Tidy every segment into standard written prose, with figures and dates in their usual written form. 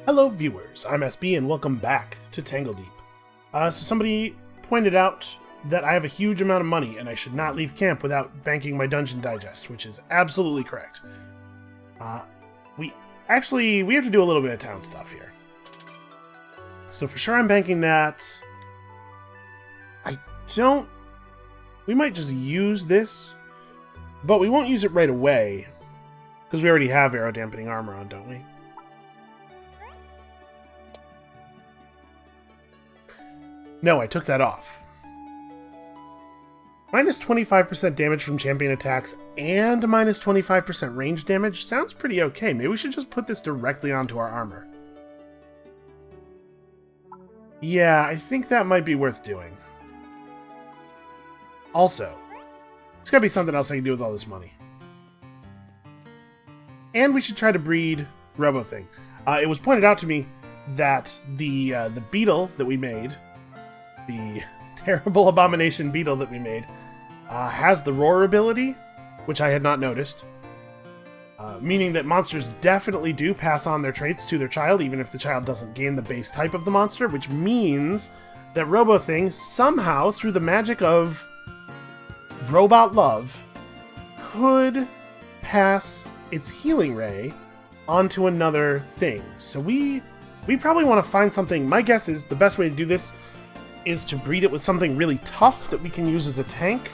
Hello viewers, I'm SB and welcome back to Tangledeep. So somebody pointed out that I have a huge amount of money and I should not leave camp without banking my Dungeon Digest, which is absolutely correct. We have to do a little bit of town stuff here. So for sure I'm banking that. We might just use this, but we won't use it right away, because we already have arrow dampening armor on, don't we? No, I took that off. Minus 25% damage from champion attacks and minus 25% range damage sounds pretty okay. Maybe we should just put this directly onto our armor. Yeah, I think that might be worth doing. Also, there's gotta be something else I can do with all this money. And we should try to breed Robothing. It was pointed out to me that the beetle that we made, the terrible abomination beetle that we made, has the roar ability, which I had not noticed. Meaning that monsters definitely do pass on their traits to their child, even if the child doesn't gain the base type of the monster, which means that Robothing, somehow, through the magic of robot love, could pass its healing ray onto another thing. So we probably want to find something. My guess is the best way to do this is to breed it with something really tough that we can use as a tank.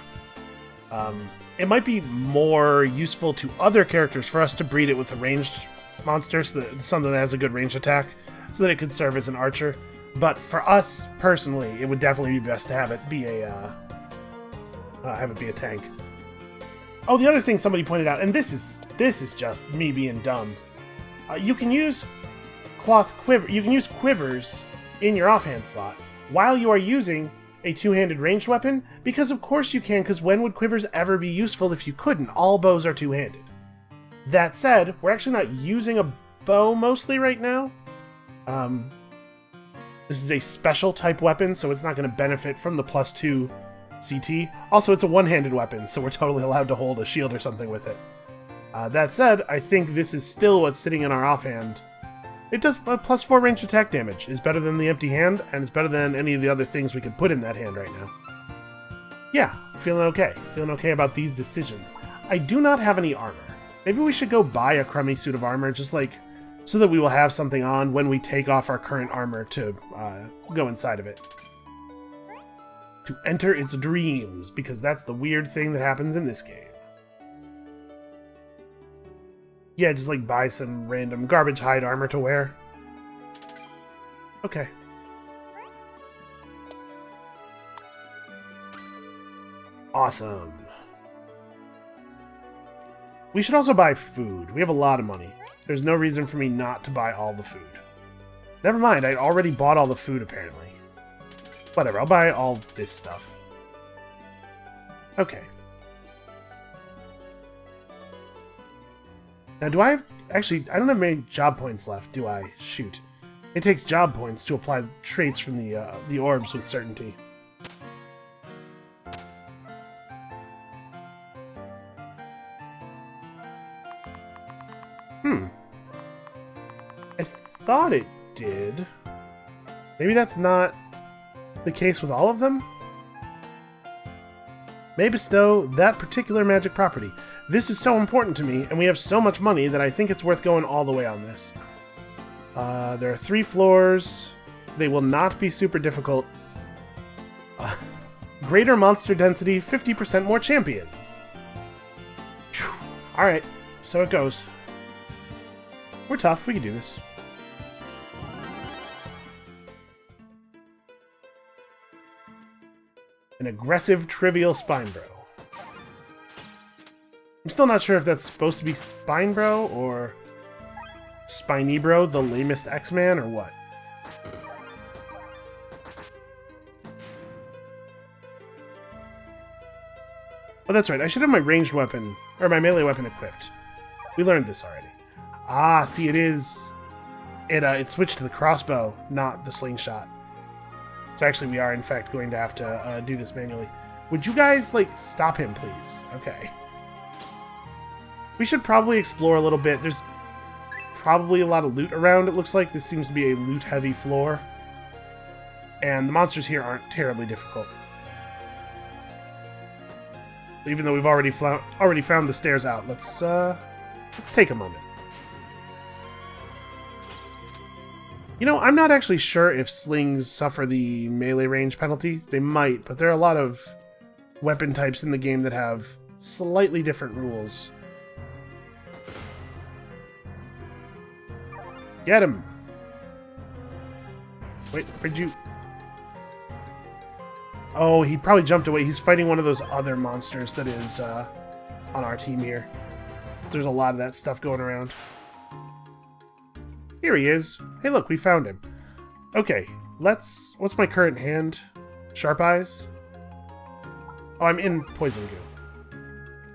It might be more useful to other characters for us to breed it with a ranged monster, so that something that has a good range attack, so that it could serve as an archer. But for us personally, it would definitely be best to have it be a tank. Oh, the other thing somebody pointed out, and this is just me being dumb. You can use quivers in your offhand slot while you are using a two-handed ranged weapon, because of course you can, because when would quivers ever be useful if you couldn't? All bows are two-handed. That said, we're actually not using a bow mostly right now. This is a special type weapon, so it's not going to benefit from the +2 CT. Also, it's a one-handed weapon, so we're totally allowed to hold a shield or something with it. That said, I think this is still what's sitting in our offhand. It does a +4 range attack damage. It's better than the empty hand, and it's better than any of the other things we could put in that hand right now. Yeah, feeling okay. Feeling okay about these decisions. I do not have any armor. Maybe we should go buy a crummy suit of armor, just like, so that we will have something on when we take off our current armor to go inside of it. To enter its dreams, because that's the weird thing that happens in this game. Yeah, just like buy some random garbage hide armor to wear. Okay. Awesome. We should also buy food. We have a lot of money. There's no reason for me not to buy all the food. Never mind, I already bought all the food apparently. Whatever, I'll buy all this stuff. Okay. Now, do I have... Actually, I don't have many job points left, do I? Shoot. It takes job points to apply traits from the orbs with certainty. I thought it did. Maybe that's not the case with all of them? May bestow that particular magic property. This is so important to me, and we have so much money that I think it's worth going all the way on this. There are 3 floors. They will not be super difficult. Greater monster density, 50% more champions. Alright, so it goes. We're tough, we can do this. An aggressive, trivial spine bro. I'm still not sure if that's supposed to be Spine Bro or Spiny Bro, the lamest X-Man, or what. Oh, that's right. I should have my ranged weapon, or my melee weapon equipped. We learned this already. Ah, see, it is... It switched to the crossbow, not the slingshot. So actually, we are, in fact, going to have to do this manually. Would you guys, like, stop him, please? Okay. We should probably explore a little bit. There's probably a lot of loot around, it looks like. This seems to be a loot-heavy floor. And the monsters here aren't terribly difficult. Even though we've already found the stairs out, let's take a moment. You know, I'm not actually sure if slings suffer the melee range penalty. They might, but there are a lot of weapon types in the game that have slightly different rules. Get him! Wait, where'd you... Oh, he probably jumped away. He's fighting one of those other monsters that is on our team here. There's a lot of that stuff going around. Here he is. Hey, look, we found him. Okay, let's... What's my current hand? Sharp Eyes? Oh, I'm in Poison Goo.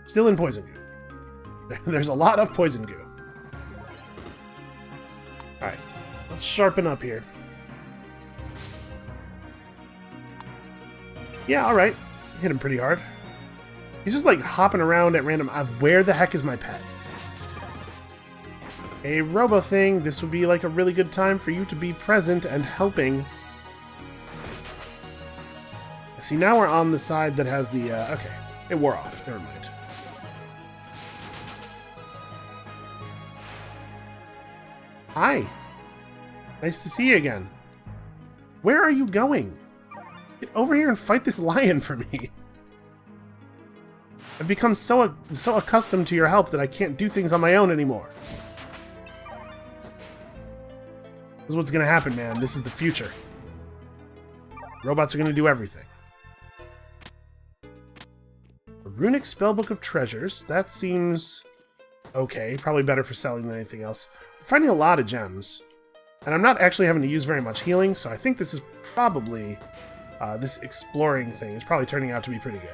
Still in Poison Goo. There's a lot of Poison Goo. Alright, let's sharpen up here. Yeah, alright. Hit him pretty hard. He's just like hopping around at random. Where the heck is my pet? A robo thing. This would be like a really good time for you to be present and helping. See, now we're on the side that has the... okay, it wore off. Never mind. Hi. Nice to see you again. Where are you going? Get over here and fight this lion for me. I've become so accustomed to your help that I can't do things on my own anymore. This is what's gonna happen, man. This is the future. Robots are gonna do everything. A runic spellbook of treasures. That seems okay. Probably better for selling than anything else. I'm finding a lot of gems. And I'm not actually having to use very much healing, so I think this is probably... this exploring thing is probably turning out to be pretty good.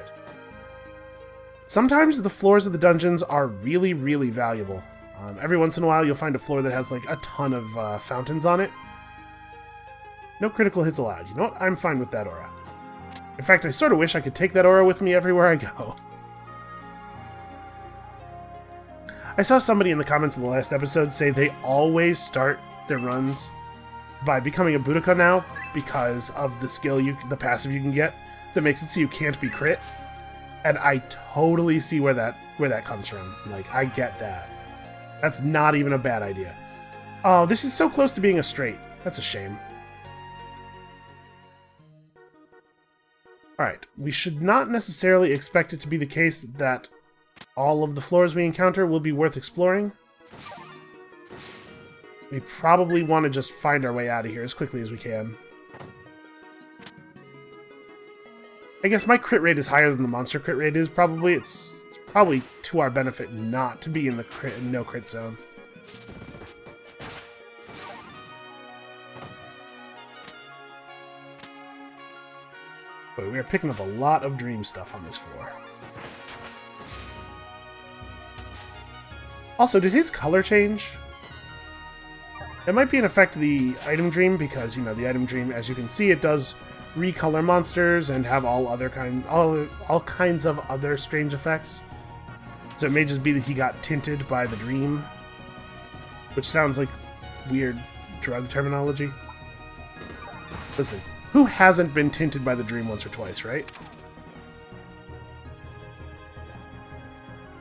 Sometimes the floors of the dungeons are really, really valuable. Every once in a while you'll find a floor that has like a ton of fountains on it. No critical hits allowed. You know what? I'm fine with that aura. In fact, I sort of wish I could take that aura with me everywhere I go. I saw somebody in the comments of the last episode say they always start their runs by becoming a Boudica now because of the skill the passive you can get that makes it so you can't be crit. And I totally see where that comes from. Like, I get that. That's not even a bad idea. Oh, this is so close to being a straight. That's a shame. Alright, we should not necessarily expect it to be the case that all of the floors we encounter will be worth exploring. We probably want to just find our way out of here as quickly as we can. I guess my crit rate is higher than the monster crit rate is, probably. It's probably to our benefit not to be in the no crit zone. But we are picking up a lot of dream stuff on this floor. Also, did his color change? It might be an effect of the item dream because, you know, the item dream, as you can see, it does recolor monsters and have all kinds of other strange effects. So it may just be that he got tinted by the dream, which sounds like weird drug terminology. Listen, who hasn't been tinted by the dream once or twice, right?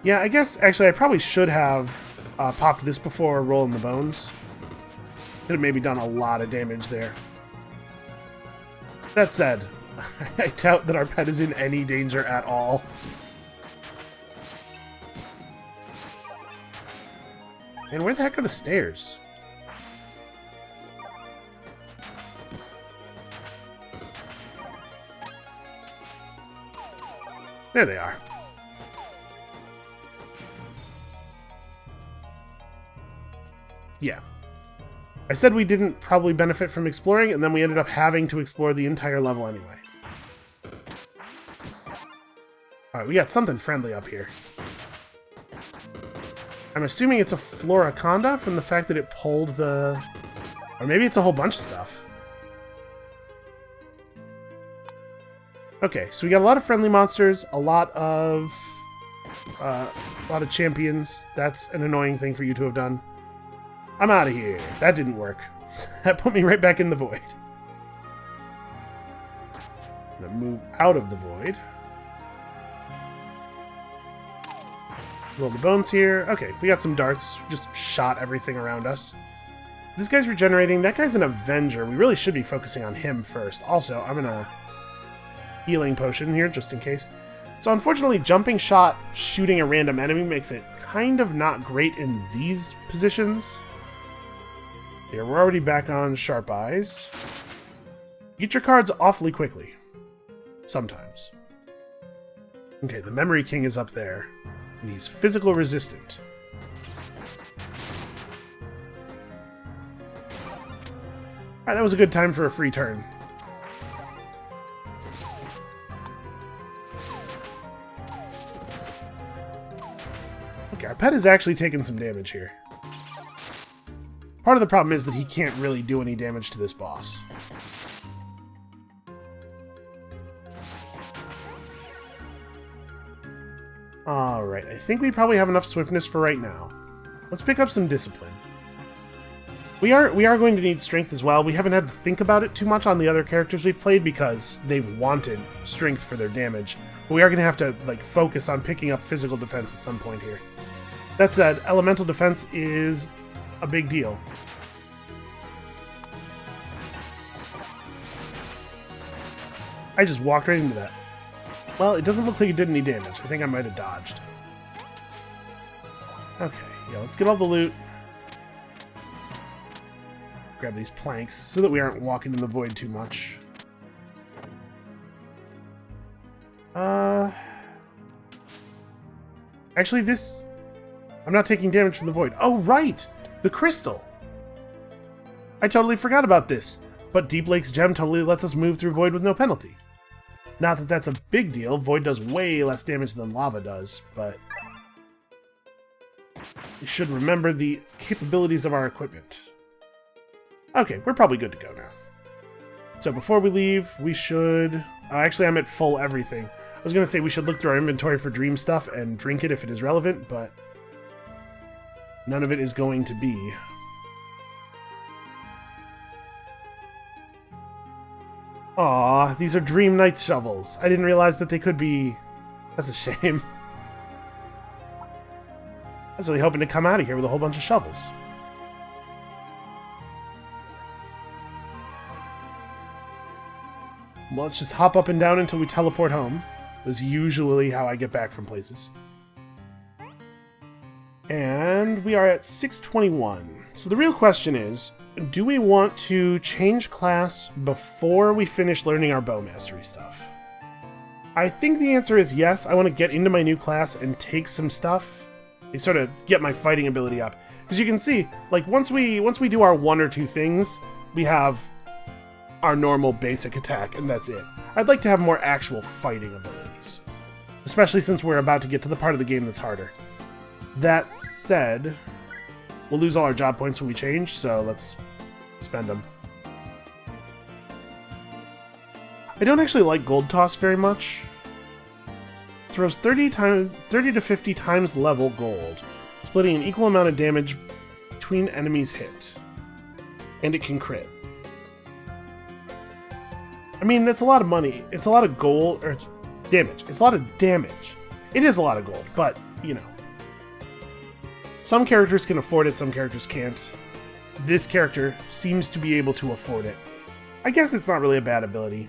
Yeah, I guess, actually, I probably should have popped this before rolling the bones. Could have maybe done a lot of damage there. That said, I doubt that our pet is in any danger at all. And where the heck are the stairs? There they are. Yeah. I said we didn't probably benefit from exploring, and then we ended up having to explore the entire level anyway. Alright, we got something friendly up here. I'm assuming it's a Floraconda from the fact that it pulled the... Or maybe it's a whole bunch of stuff. Okay, so we got a lot of friendly monsters, a lot of champions. That's an annoying thing for you to have done. I'm out of here. That didn't work. That put me right back in the void. I'm gonna move out of the void. Roll the bones here. Okay, we got some darts. Just shot everything around us. This guy's regenerating. That guy's an Avenger. We really should be focusing on him first. Also, I'm gonna healing potion here, just in case. So unfortunately, jumping shot shooting a random enemy makes it kind of not great in these positions. Here, we're already back on Sharp Eyes. Get your cards awfully quickly. Sometimes. Okay, the Memory King is up there. And he's physical resistant. Alright, that was a good time for a free turn. Okay, our pet is actually taking some damage here. Part of the problem is that he can't really do any damage to this boss. Alright, I think we probably have enough swiftness for right now. Let's pick up some discipline. We are going to need strength as well. We haven't had to think about it too much on the other characters we've played because they've wanted strength for their damage. But we are going to have to focus on picking up physical defense at some point here. That said, elemental defense is a big deal. I just walked right into that. Well, it doesn't look like it did any damage. I think I might have dodged. Okay, yeah, let's get all the loot. Grab these planks so that we aren't walking in the void too much. Actually, this... I'm not taking damage from the void. Oh, right! The crystal! I totally forgot about this. But Deep Lake's gem totally lets us move through void with no penalty. Not that that's a big deal. Void does way less damage than lava does, but... we should remember the capabilities of our equipment. Okay, we're probably good to go now. So before we leave, we should... actually, I'm at full everything. I was going to say we should look through our inventory for dream stuff and drink it if it is relevant, but... none of it is going to be. Aw, these are Dream Knight shovels. I didn't realize that they could be... that's a shame. I was really hoping to come out of here with a whole bunch of shovels. Well, let's just hop up and down until we teleport home. That's usually how I get back from places. And we are at 621. So the real question is, do we want to change class before we finish learning our bow mastery stuff? I think the answer is yes. I want to get into my new class and take some stuff and sort of get my fighting ability up. Because you can see, once we do our one or two things, we have our normal basic attack, and that's it. I'd like to have more actual fighting abilities. Especially since we're about to get to the part of the game that's harder. That said, we'll lose all our job points when we change, so let's spend them. I don't actually like Gold Toss very much. It throws 30 to 50 times level gold, splitting an equal amount of damage between enemies hit. And it can crit. I mean, that's a lot of money. It's a lot of gold, or damage. It's a lot of damage. It is a lot of gold, but, you know. Some characters can afford it, some characters can't. This character seems to be able to afford it. I guess it's not really a bad ability.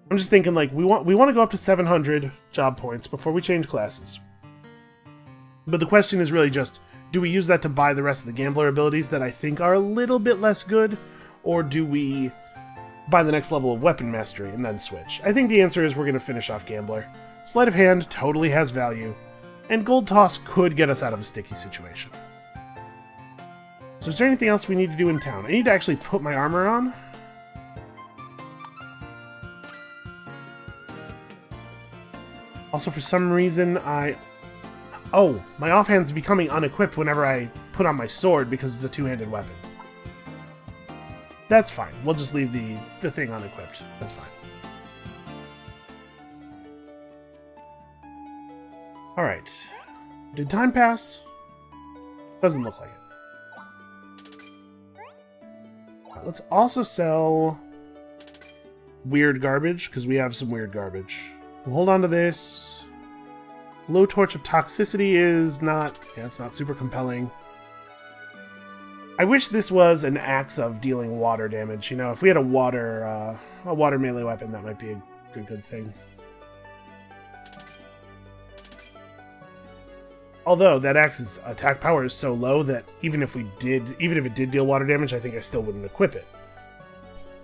I'm just thinking, we want to go up to 700 job points before we change classes. But the question is really just, do we use that to buy the rest of the gambler abilities that I think are a little bit less good? Or do we buy the next level of weapon mastery and then switch? I think the answer is we're going to finish off gambler. Sleight of hand totally has value. And Gold Toss could get us out of a sticky situation. So is there anything else we need to do in town? I need to actually put my armor on. Also, for some reason, oh, my offhand's becoming unequipped whenever I put on my sword because it's a two-handed weapon. That's fine. We'll just leave the thing unequipped. That's fine. Alright. Did time pass? Doesn't look like it. Let's also sell weird garbage, because we have some weird garbage. We'll hold on to this. Low torch of toxicity is not... yeah, it's not super compelling. I wish this was an axe of dealing water damage. You know, if we had a water melee weapon, that might be a good thing. Although that axe's attack power is so low that even if it did deal water damage, I think I still wouldn't equip it.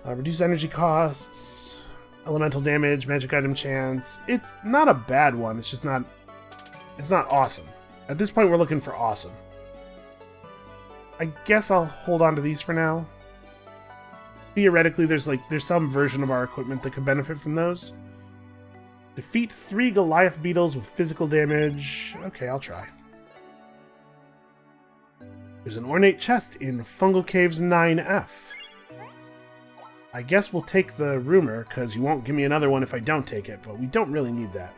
Reduce energy costs, elemental damage, magic item chance. It's not a bad one. It's just not. It's not awesome. At this point, we're looking for awesome. I guess I'll hold on to these for now. Theoretically, there's some version of our equipment that could benefit from those. Defeat 3 Goliath beetles with physical damage. Okay, I'll try. There's an ornate chest in Fungal Caves 9F. I guess we'll take the rumor, because you won't give me another one if I don't take it, but we don't really need that.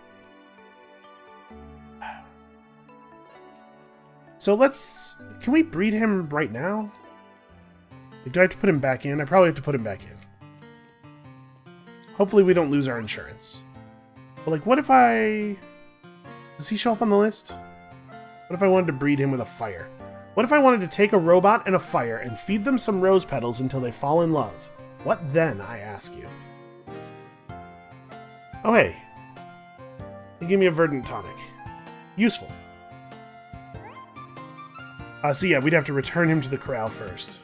So let's... can we breed him right now? Do I have to put him back in? I probably have to put him back in. Hopefully we don't lose our insurance. But like, what if I... does he show up on the list? What if I wanted to breed him with a fire? What if I wanted to take a robot and a fire and feed them some rose petals until they fall in love? What then, I ask you? Oh hey. He gave me a verdant tonic. Useful. So yeah, we'd have to return him to the corral first.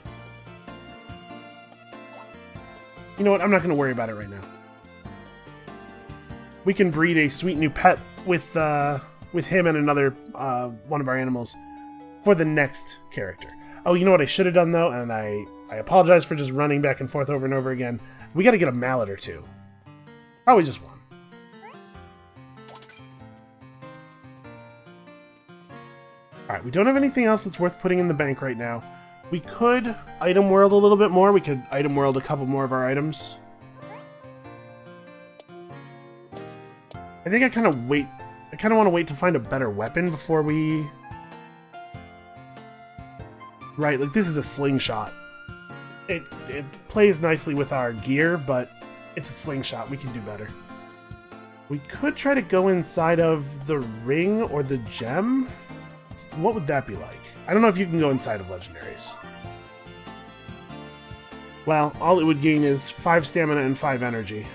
You know what? I'm not going to worry about it right now. We can breed a sweet new pet with him and another one of our animals for the next character. Oh, you know what I should have done though, and I apologize for just running back and forth over and over again. We got to get a mallet or two. Probably just one. Alright, we don't have anything else that's worth putting in the bank right now. We could item world a little bit more. We could item world a couple more of our items. I think I kind of want to wait to find a better weapon before we... right, like this is a slingshot. It plays nicely with our gear, but it's a slingshot. We can do better. We could try to go inside of the ring or the gem. What would that be like? I don't know if you can go inside of legendaries. Well, all it would gain is 5 stamina and 5 energy.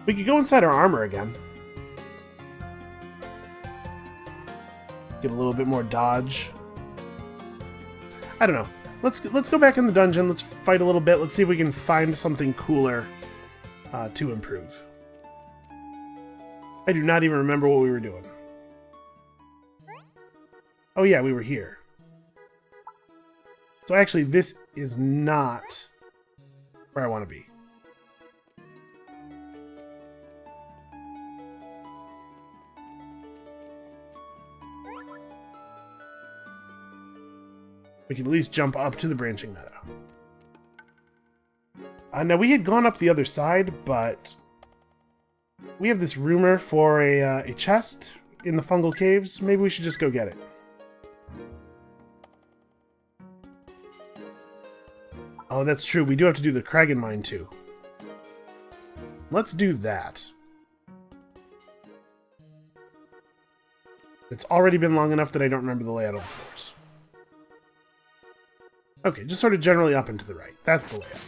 We could go inside our armor again. Get a little bit more dodge. I don't know. Let's go back in the dungeon. Let's fight a little bit. Let's see if we can find something cooler to improve. I do not even remember what we were doing. Oh yeah, we were here. So actually, this is not where I want to be. We can at least jump up to the branching meadow. Now, we had gone up the other side, but we have this rumor for a chest in the fungal caves. Maybe we should just go get it. Oh, that's true. We do have to do the Kragan mine, too. Let's do that. It's already been long enough that I don't remember the layout of the floors. Okay, just sort of generally up and to the right. That's the layout.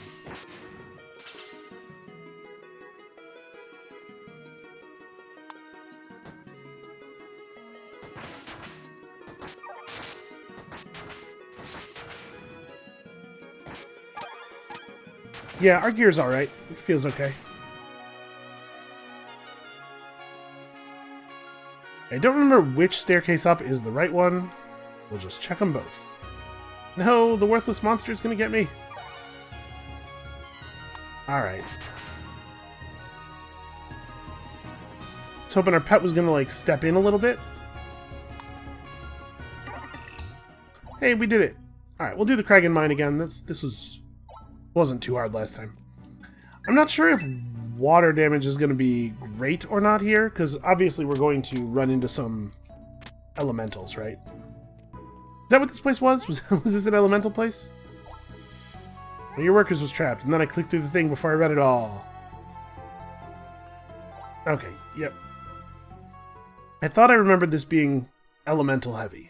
Yeah, our gear's alright. It feels okay. I don't remember which staircase up is the right one. We'll just check them both. No, the worthless monster is going to get me. Alright. I was hoping our pet was going to, like, step in a little bit. Hey, we did it. Alright, we'll do the Kragan mine again. This wasn't too hard last time. I'm not sure if water damage is going to be great or not here, because obviously we're going to run into some elementals, right? that what this place was? Was this an elemental place? One of your workers was trapped, and then I clicked through the thing before I read it all. Okay, yep. I thought I remembered this being elemental heavy.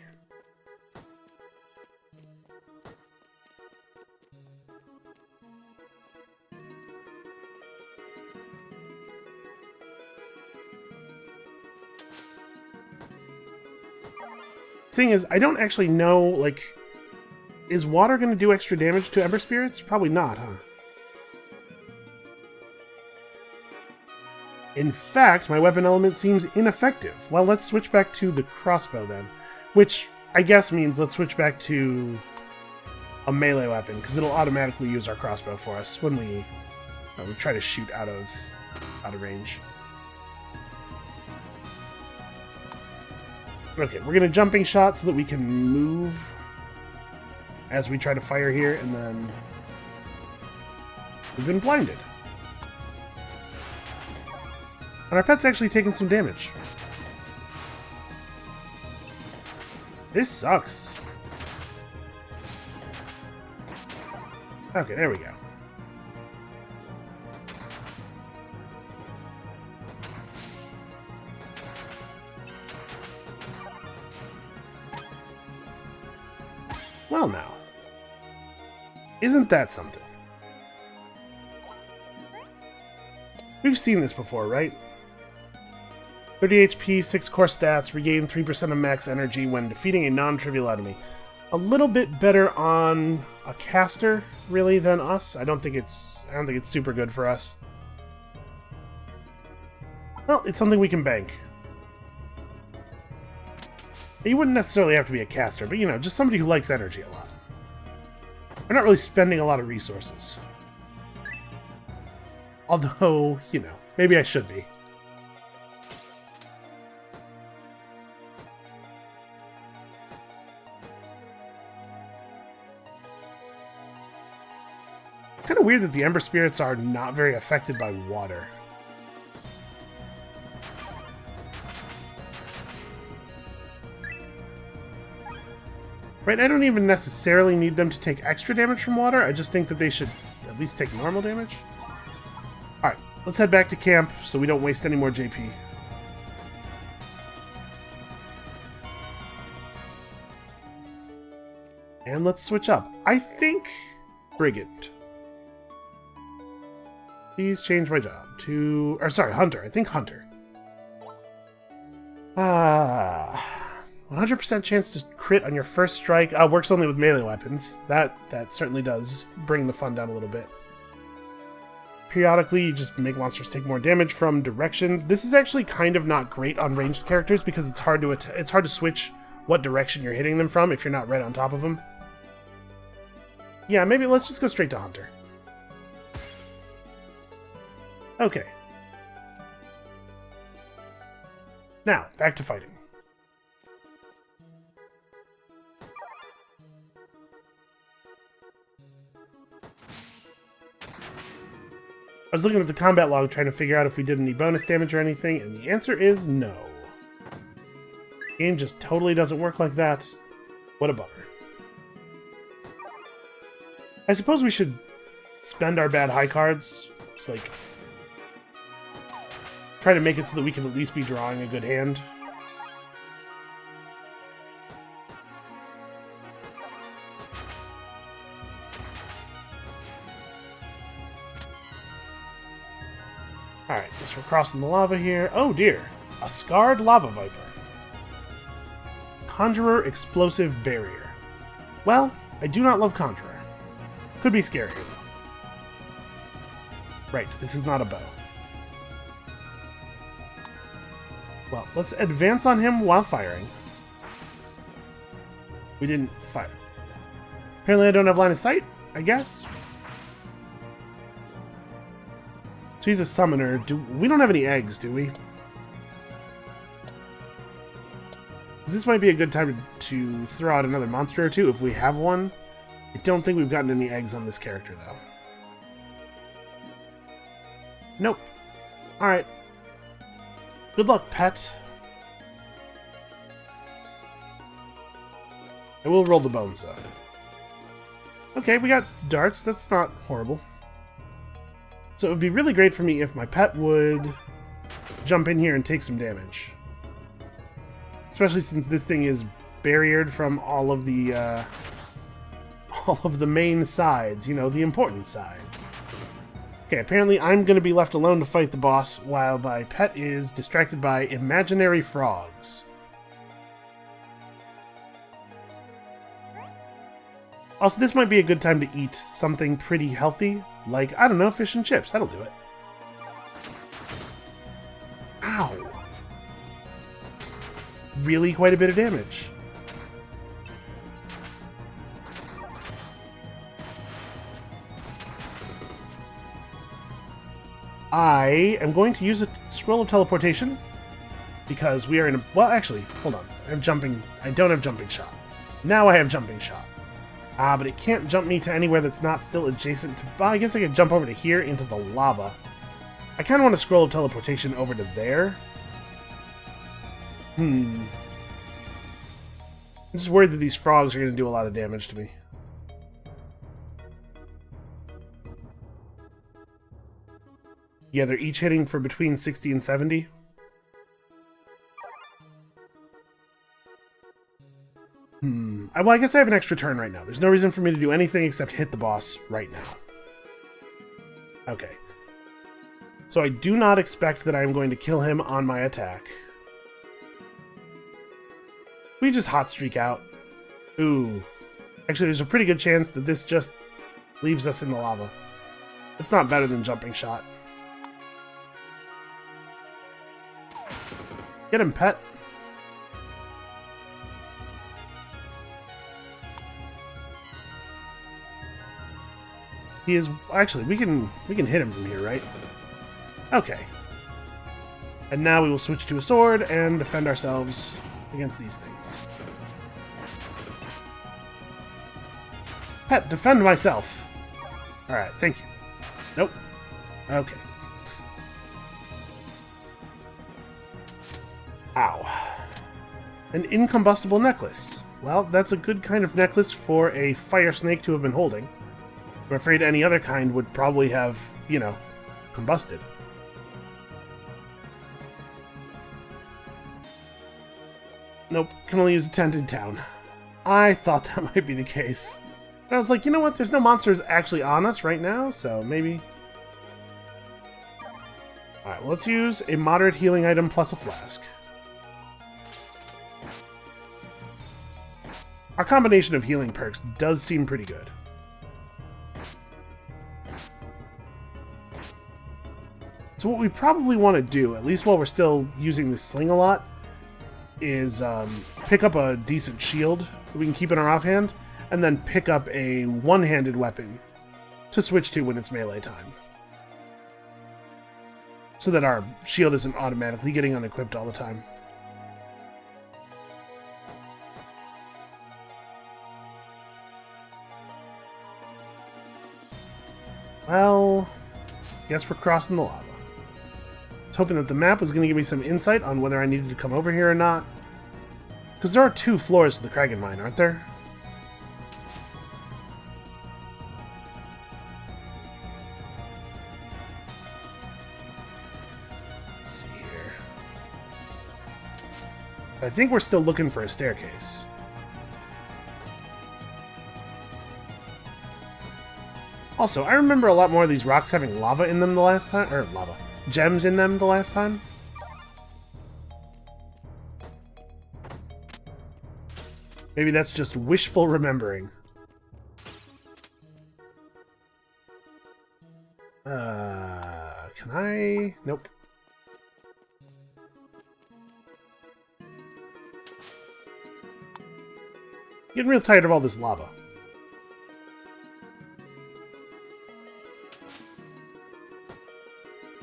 Thing is, I don't actually know, like, is water going to do extra damage to Ember Spirits? Probably not, huh? In fact, my weapon element seems ineffective. Well, let's switch back to the crossbow then. Which, I guess means let's switch back to a melee weapon, because it'll automatically use our crossbow for us when we try to shoot out of range. Okay, we're going to jumping shot so that we can move as we try to fire here, and then we've been blinded. And our pet's actually taking some damage. This sucks. Okay, there we go. Well now. Isn't that something? We've seen this before, right? 30 HP, 6 core stats, regain 3% of max energy when defeating a non-trivial enemy. A little bit better on a caster, really, than us. I don't think it's super good for us. Well, it's something we can bank. You wouldn't necessarily have to be a caster, but, you know, just somebody who likes energy a lot. We're not really spending a lot of resources. Although, you know, maybe I should be. Kind of weird that the Ember Spirits are not very affected by water. Right, I don't even necessarily need them to take extra damage from water. I just think that they should at least take normal damage. Alright, let's head back to camp so we don't waste any more JP. And let's switch up. I think Brigand. Please change my job to... Or sorry, Hunter. I think Hunter. 100% chance to crit on your first strike. Works only with melee weapons. That certainly does bring the fun down a little bit. Periodically, you just make monsters take more damage from directions. This is actually kind of not great on ranged characters because it's hard to switch what direction you're hitting them from if you're not right on top of them. Yeah, maybe let's just go straight to Hunter. Okay. Now, back to fighting. I was looking at the combat log trying to figure out if we did any bonus damage or anything, and the answer is no. The game just totally doesn't work like that. What a bummer. I suppose we should spend our bad high cards. It's like... try to make it so that we can at least be drawing a good hand. Alright, guess we're crossing the lava here. Oh dear! A scarred lava viper. Conjurer explosive barrier. Well, I do not love Conjurer. Could be scary, though. Right, this is not a bow. Well, let's advance on him while firing. We didn't fire. Apparently I don't have line of sight, I guess. So he's a summoner. We don't have any eggs, do we? This might be a good time to throw out another monster or two if we have one. I don't think we've gotten any eggs on this character, though. Nope. Alright. Good luck, pet. I will roll the bones, though. Okay, we got darts. That's not horrible. So it would be really great for me if my pet would jump in here and take some damage. Especially since this thing is barriered from all of the main sides, you know, the important sides. Okay, apparently I'm going to be left alone to fight the boss while my pet is distracted by imaginary frogs. Also, this might be a good time to eat something pretty healthy, like, I don't know, fish and chips. That'll do it. Ow! It's really quite a bit of damage. I am going to use a scroll of teleportation because we are in a... Well, actually, hold on. I don't have jumping shot. Now I have jumping shot. But it can't jump me to anywhere that's not still adjacent to... Well, I guess I could jump over to here into the lava. I kind of want a scroll of teleportation over to there. I'm just worried that these frogs are going to do a lot of damage to me. Yeah, they're each hitting for between 60 and 70. Well, I guess I have an extra turn right now. There's no reason for me to do anything except hit the boss right now. Okay. So I do not expect that I'm going to kill him on my attack. We just hot streak out. Ooh. Actually, there's a pretty good chance that this just leaves us in the lava. It's not better than jumping shot. Get him, pet. He is... Actually, we can hit him from here, right? Okay. And now we will switch to a sword and defend ourselves against these things. Pet, defend myself. Alright, thank you. Nope. Okay. Ow. An incombustible necklace. Well, that's a good kind of necklace for a fire snake to have been holding. I'm afraid any other kind would probably have, you know, combusted. Nope, can only use a tent in town. I thought that might be the case. But I was like, you know what, there's no monsters actually on us right now, so maybe... Alright, well, let's use a moderate healing item plus a flask. Our combination of healing perks does seem pretty good. So what we probably want to do, at least while we're still using this sling a lot, is pick up a decent shield that we can keep in our offhand, and then pick up a one-handed weapon to switch to when it's melee time. So that our shield isn't automatically getting unequipped all the time. Well, guess we're crossing the lava. I was hoping that the map was going to give me some insight on whether I needed to come over here or not. Because there are 2 floors to the Kraken Mine, aren't there? Let's see here. I think we're still looking for a staircase. Also, I remember a lot more of these rocks having lava in them the last time, or lava. Gems in them the last time. Maybe that's just wishful remembering. Can I? Nope. Getting real tired of all this lava.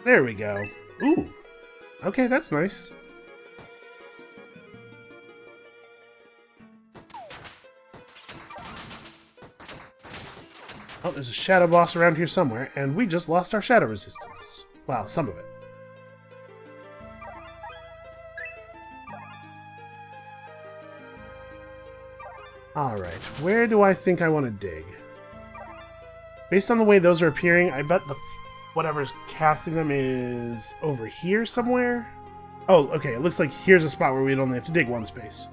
There we go. Ooh. Okay, that's nice. Oh, there's a shadow boss around here somewhere, and we just lost our shadow resistance. Well, some of it. Alright, where do I think I want to dig? Based on the way those are appearing, I bet the whatever's casting them is over here somewhere? Oh, okay, it looks like here's a spot where we'd only have to dig one space.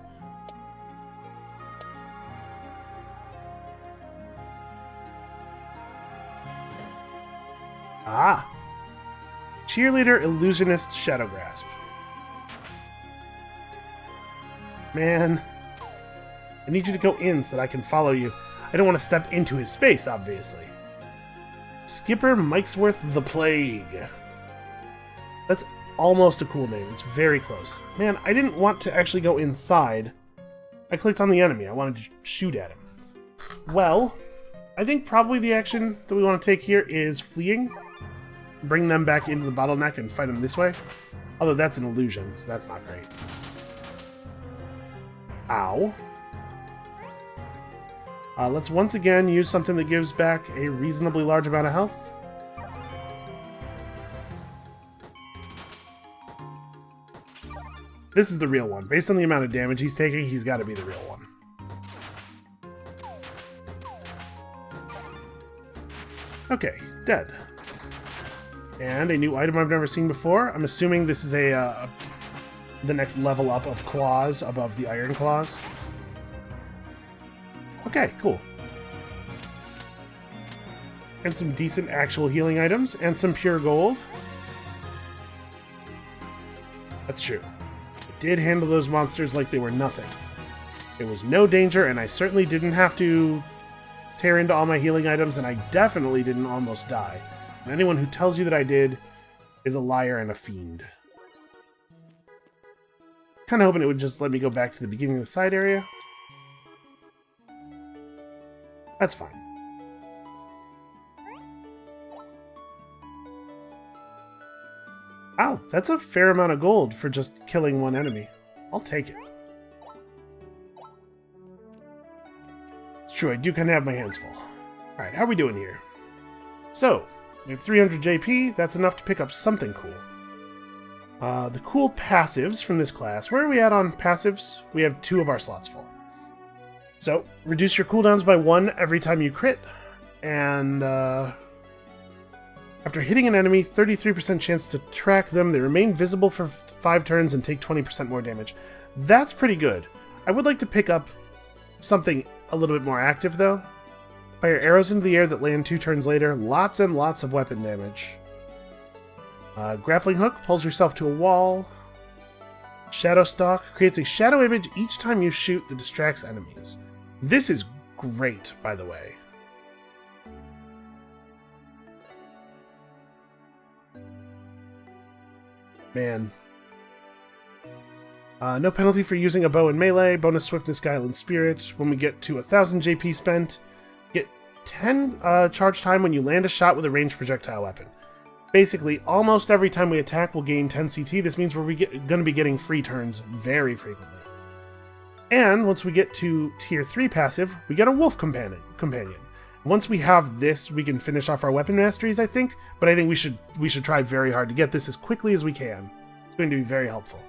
Ah! Cheerleader, Illusionist, Shadow Grasp. Man, I need you to go in so that I can follow you. I don't want to step into his space, obviously. Skipper Mikesworth the Plague. That's almost a cool name. It's very close. Man, I didn't want to actually go inside. I clicked on the enemy. I wanted to shoot at him. Well, I think probably the action that we want to take here is fleeing. Bring them back into the bottleneck and fight them this way. Although that's an illusion, so that's not great. Ow. Let's once again use something that gives back a reasonably large amount of health. This is the real one. Based on the amount of damage he's taking, he's got to be the real one. Okay, dead. And a new item I've never seen before. I'm assuming this is the next level up of claws above the iron claws. Okay, cool. And some decent actual healing items, and some pure gold. That's true. I did handle those monsters like they were nothing. There was no danger, and I certainly didn't have to tear into all my healing items, and I definitely didn't almost die. And anyone who tells you that I did is a liar and a fiend. Kind of hoping it would just let me go back to the beginning of the side area. That's fine. Ow, that's a fair amount of gold for just killing one enemy. I'll take it. It's true, I do kind of have my hands full. Alright, how are we doing here? So, we have 300 JP. That's enough to pick up something cool. The cool passives from this class. Where are we at on passives? We have 2 of our slots full. So, reduce your cooldowns by 1 every time you crit. And, after hitting an enemy, 33% chance to track them. They remain visible for 5 turns and take 20% more damage. That's pretty good. I would like to pick up something a little bit more active, though. Fire arrows into the air that land 2 turns later. Lots and lots of weapon damage. Grappling hook pulls yourself to a wall. Shadow stalk creates a shadow image each time you shoot that distracts enemies. This is great, by the way. Man. No penalty for using a bow in melee. Bonus swiftness, guile, and spirit. When we get to 1000 JP spent, get 10 charge time when you land a shot with a ranged projectile weapon. Basically, almost every time we attack, we'll gain 10 CT. This means we're going to be getting free turns very frequently. And once we get to Tier 3 passive, we get a wolf companion. Once we have this, we can finish off our weapon masteries, I think. But I think we should try very hard to get this as quickly as we can. It's going to be very helpful.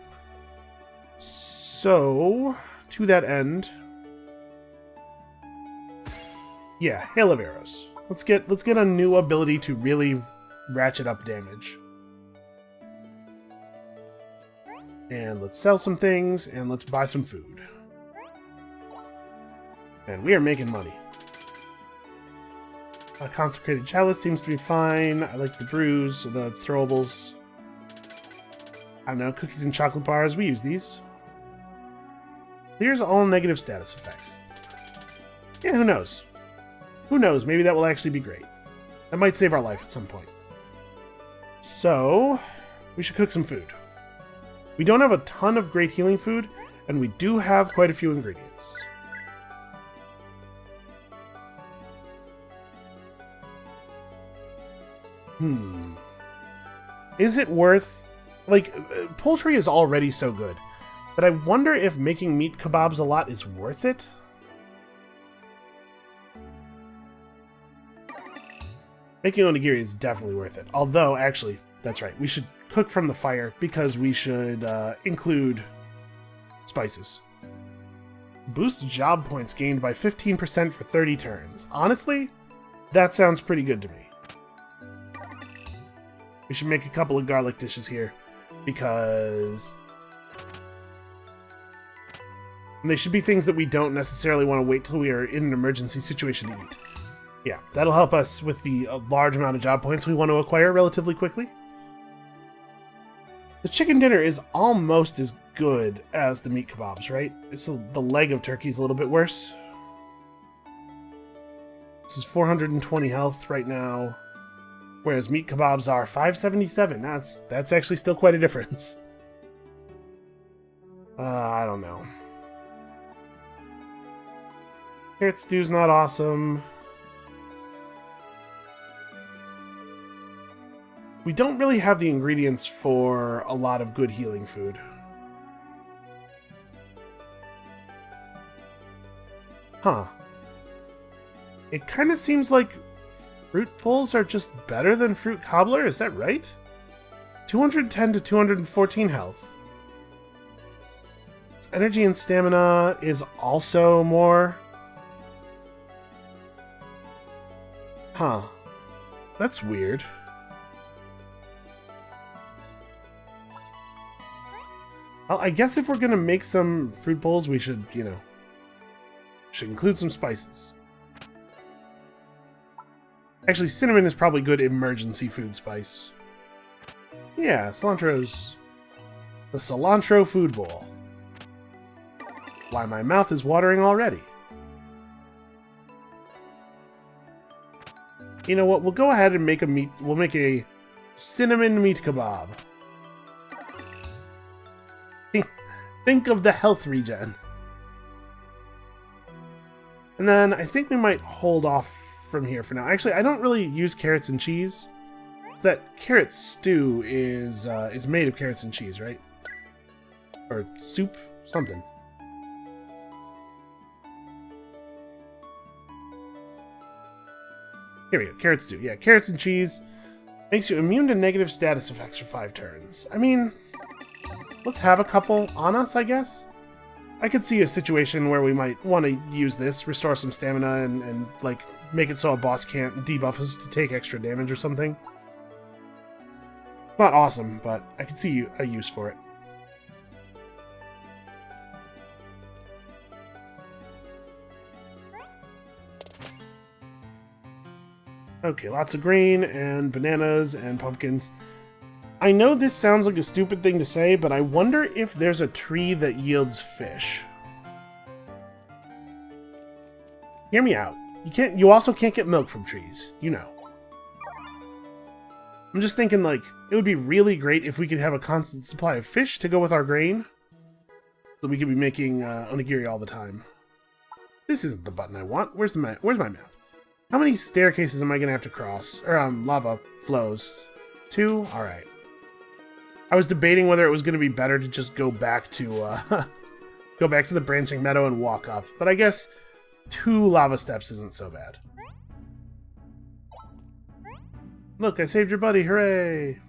So, to that end, yeah, Hail of Arrows. Let's get a new ability to really ratchet up damage. And let's sell some things, and let's buy some food. And we are making money. A consecrated chalice seems to be fine. I like the brews, the throwables. I don't know, cookies and chocolate bars, we use these. Clears all negative status effects. Yeah, who knows? Who knows, maybe that will actually be great. That might save our life at some point. So, we should cook some food. We don't have a ton of great healing food, and we do have quite a few ingredients. Is it worth... Like, poultry is already so good, but I wonder if making meat kebabs a lot is worth it? Making onigiri is definitely worth it. Although, actually, that's right. We should cook from the fire because we should include spices. Boost job points gained by 15% for 30 turns. Honestly, that sounds pretty good to me. We should make a couple of garlic dishes here, because they should be things that we don't necessarily want to wait till we are in an emergency situation to eat. Yeah, that'll help us with the large amount of job points we want to acquire relatively quickly. The chicken dinner is almost as good as the meat kebabs, right? The leg of turkey is a little bit worse. This is 420 health right now, whereas meat kebabs are 577. That's actually still quite a difference. I don't know. Carrot stew's not awesome. We don't really have the ingredients for a lot of good healing food. Huh. It kind of seems like fruit pulls are just better than fruit cobbler, is that right? 210 to 214 health. Its energy and stamina is also more. Huh. That's weird. Well, I guess if we're gonna make some fruit bowls, we should, should include some spices. Actually, cinnamon is probably good emergency food spice. Yeah, cilantro's the cilantro food bowl. Why, my mouth is watering already. You know what? We'll go ahead and make we'll make a cinnamon meat kebab. Think of the health regen. And then I think we might hold off from here for now. Actually, I don't really use carrots and cheese. That carrot stew is made of carrots and cheese, right? Or soup? Something. Here we go. Carrot stew. Yeah, carrots and cheese. Makes you immune to negative status effects for 5 turns. I mean, let's have a couple on us, I guess. I could see a situation where we might want to use this, restore some stamina, and like, make it so a boss can't debuff us to take extra damage or something. Not awesome, but I could see a use for it. Okay, lots of grain and bananas and pumpkins. I know this sounds like a stupid thing to say, but I wonder if there's a tree that yields fish. Hear me out. You also can't get milk from trees, you know. I'm just thinking, like, it would be really great if we could have a constant supply of fish to go with our grain, so we could be making onigiri all the time. This isn't the button I want. Where's my map? How many staircases am I gonna have to cross? Or lava flows? 2? Alright. I was debating whether it was gonna be better to just go back to go back to the branching meadow and walk up, but I guess 2 lava steps isn't so bad. Look, I saved your buddy, hooray!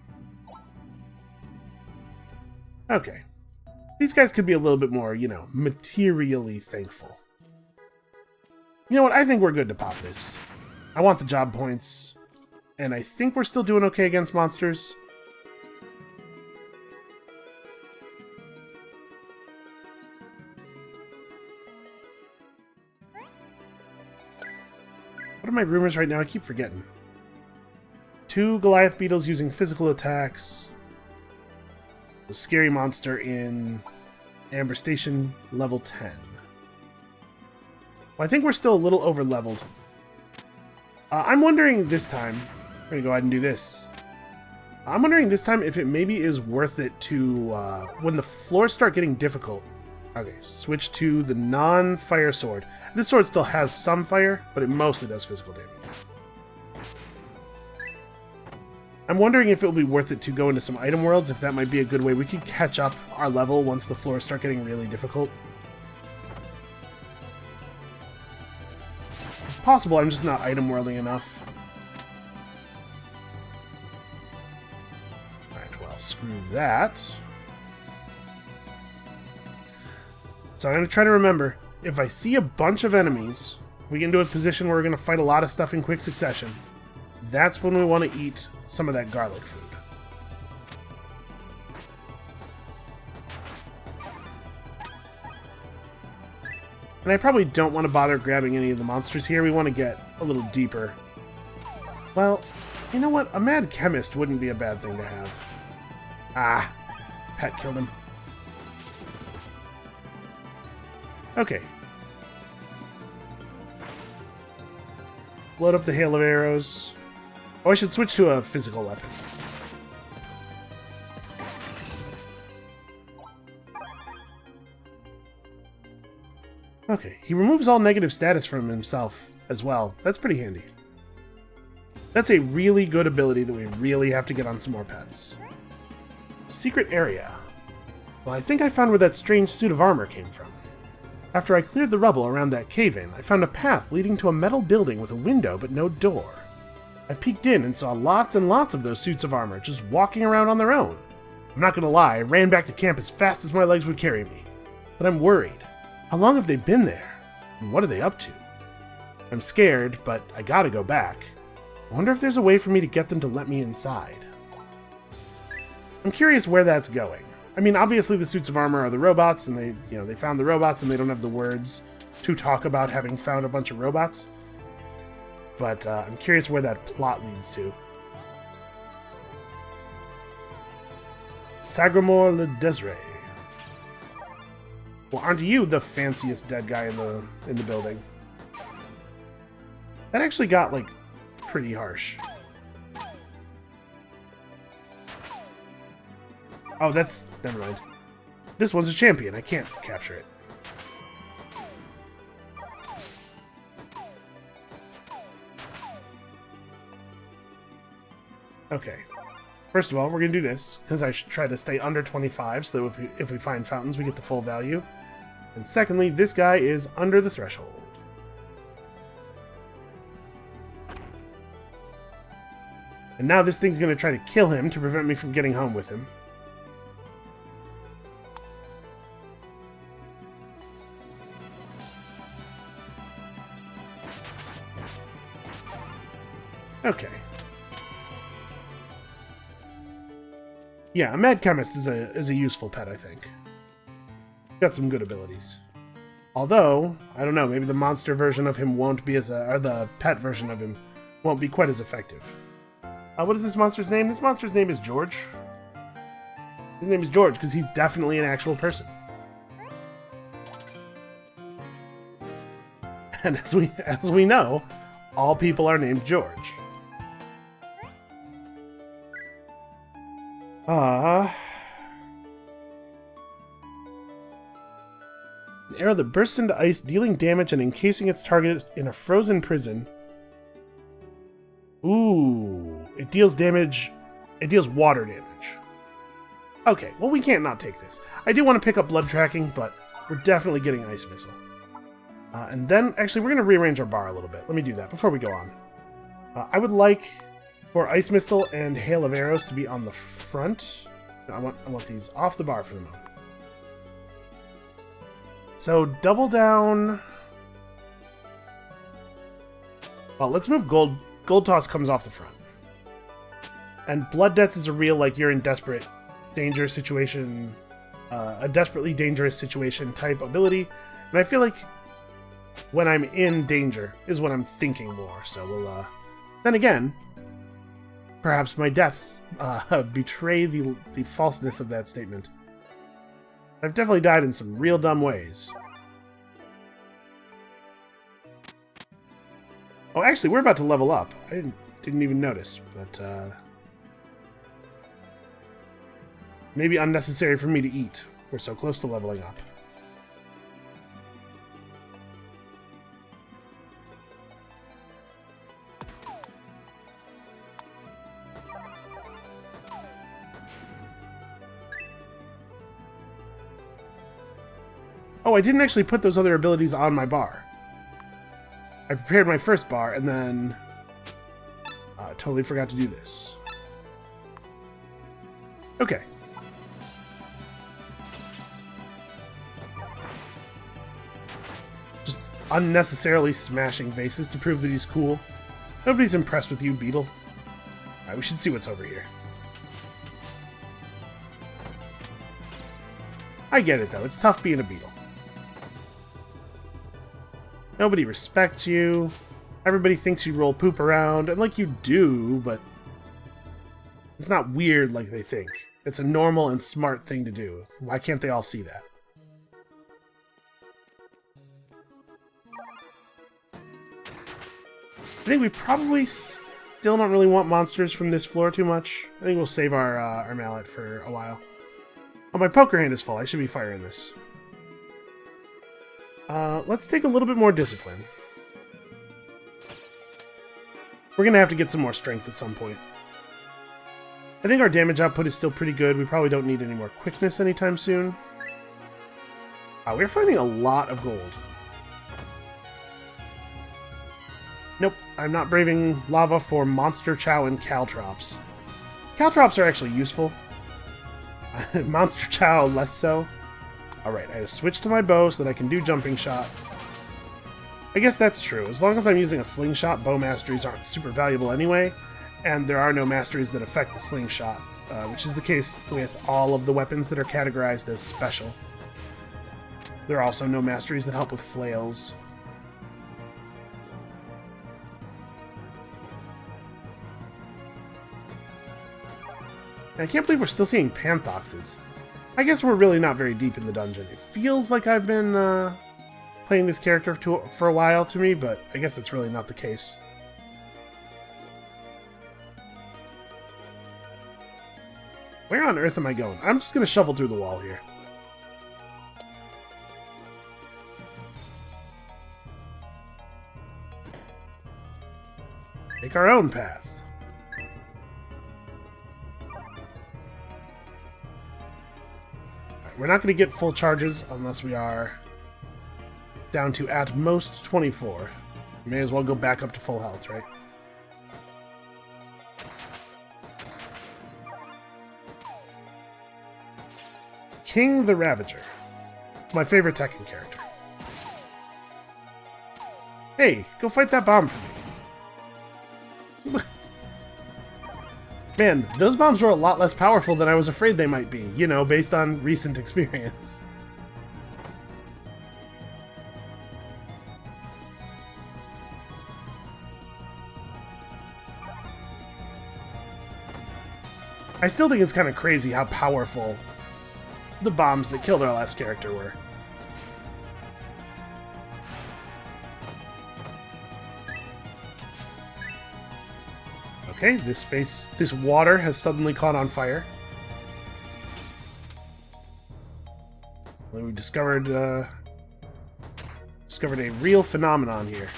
Okay. These guys could be a little bit more, materially thankful. You know what? I think we're good to pop this. I want the job points. And I think we're still doing okay against monsters. What are my rumors right now? I keep forgetting. 2 Goliath beetles using physical attacks. A scary monster in Amber Station, level 10. Well, I think we're still a little over-leveled. I'm wondering this time... I'm going to go ahead and do this. I'm wondering this time if it maybe is worth it to... when the floors start getting difficult... Okay, switch to the non-fire sword. This sword still has some fire, but it mostly does physical damage. I'm wondering if it will be worth it to go into some item worlds, if that might be a good way we could catch up our level once the floors start getting really difficult. It's possible I'm just not item worlding enough. Alright, well, screw that. So I'm going to try to remember, if I see a bunch of enemies, we get into a position where we're going to fight a lot of stuff in quick succession, that's when we want to eat some of that garlic food. And I probably don't want to bother grabbing any of the monsters here. We want to get a little deeper. Well, you know what? A mad chemist wouldn't be a bad thing to have. Ah, Pet killed him. Okay. Load up the hail of arrows. Oh, I should switch to a physical weapon. Okay, he removes all negative status from himself as well. That's pretty handy. That's a really good ability that we really have to get on some more pets. Secret area. Well, I think I found where that strange suit of armor came from. After I cleared the rubble around that cave-in, I found a path leading to a metal building with a window but no door. I peeked in and saw lots and lots of those suits of armor just walking around on their own. I'm not gonna lie, I ran back to camp as fast as my legs would carry me. But I'm worried. How long have they been there? And what are they up to? I'm scared, but I gotta go back. I wonder if there's a way for me to get them to let me inside. I'm curious where that's going. I mean, obviously the suits of armor are the robots, and they found the robots and they don't have the words to talk about having found a bunch of robots. But I'm curious where that plot leads to. Sagramore le Desiree. Well, aren't you the fanciest dead guy in the building? That actually got, like, pretty harsh. Oh, that's... never mind. This one's a champion. I can't capture it. Okay. First of all, we're going to do this, because I should try to stay under 25, so that if we find fountains, we get the full value. And secondly, this guy is under the threshold. And now this thing's going to try to kill him to prevent me from getting home with him. Okay. Yeah, a mad chemist is a useful pet, I think. Got some good abilities. Although, I don't know, maybe the monster version of him won't be or the pet version of him won't be quite as effective. What is this monster's name? This monster's name is George. His name is George because he's definitely an actual person. And as we know, all people are named George. An arrow that bursts into ice, dealing damage and encasing its target in a frozen prison. Ooh, it deals damage. It deals water damage. Okay, well, we can't not take this. I do want to pick up blood tracking, but we're definitely getting ice missile. And then, actually, we're going to rearrange our bar a little bit. Let me do that before we go on. I would like for ice missile and hail of arrows to be on the front. I want these off the bar for the moment. So, double down... Well, let's move gold. Gold toss comes off the front. And blood debts is a real, like, you're in desperate, dangerous situation, a desperately dangerous situation type ability. And I feel like when I'm in danger is when I'm thinking more. So we'll, then again, perhaps my deaths betray the falseness of that statement. I've definitely died in some real dumb ways. Oh, actually, we're about to level up. I didn't even notice, but maybe unnecessary for me to eat. We're so close to leveling up. Oh, I didn't actually put those other abilities on my bar. I prepared my first bar, and then totally forgot to do this. Okay. unnecessarily smashing vases to prove that he's cool. Nobody's impressed with you, beetle. Alright, we should see what's over here. I get it, though. It's tough being a beetle. Nobody respects you. Everybody thinks you roll poop around, and like you do, but it's not weird like they think. It's a normal and smart thing to do. Why can't they all see that? I think we probably still don't really want monsters from this floor too much. I think we'll save our mallet for a while. Oh, my poker hand is full. I should be firing this. Let's take a little bit more discipline. We're going to have to get some more strength at some point. I think our damage output is still pretty good. We probably don't need any more quickness anytime soon. We're finding a lot of gold. Nope, I'm not braving lava for Monster Chow and Caltrops. Caltrops are actually useful. Monster Chow less so. Alright, I have to switch to my bow so that I can do jumping shot. I guess that's true. As long as I'm using a slingshot, bow masteries aren't super valuable anyway, and there are no masteries that affect the slingshot, which is the case with all of the weapons that are categorized as special. There are also no masteries that help with flails. I can't believe we're still seeing Panthoxes. I guess we're really not very deep in the dungeon. It feels like I've been playing this character for a while to me, but I guess it's really not the case. Where on earth am I going? I'm just going to shovel through the wall here. Take our own path. We're not going to get full charges unless we are down to at most 24. May as well go back up to full health, right? King the Ravager. My favorite Tekken character. Hey, go fight that bomb for me. Man, those bombs were a lot less powerful than I was afraid they might be, you know, based on recent experience. I still think it's kind of crazy how powerful the bombs that killed our last character were. Okay, this water has suddenly caught on fire. We discovered a real phenomenon here.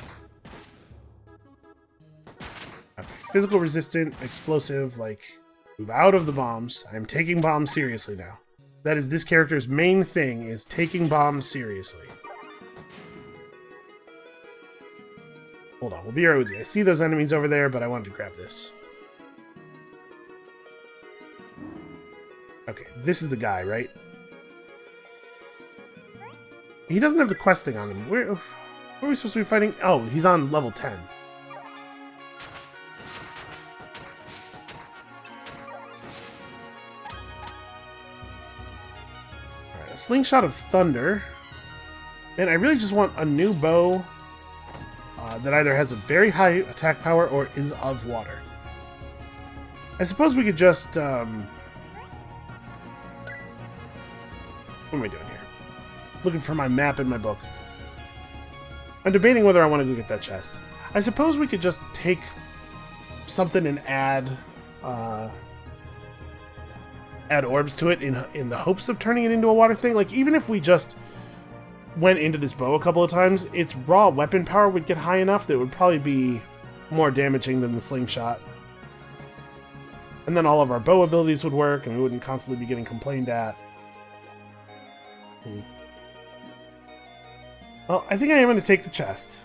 Okay, physical resistant, explosive, like, move out of the bombs. I'm taking bombs seriously now. That is this character's main thing, is taking bombs seriously. Hold on, we'll be right with you. I see those enemies over there, but I wanted to grab this. Okay, this is the guy, right? He doesn't have the quest thing on him. Where are we supposed to be fighting? Oh, he's on level 10. Alright, a slingshot of thunder. And I really just want a new bow that either has a very high attack power or is of water. I suppose we could just... what am I doing here? Looking for my map in my book. I'm debating whether I want to go get that chest. I suppose we could just take something and add orbs to it in the hopes of turning it into a water thing. Like, even if we just went into this bow a couple of times, its raw weapon power would get high enough that it would probably be more damaging than the slingshot. And then all of our bow abilities would work, and we wouldn't constantly be getting complained at. Well, I think I am going to take the chest.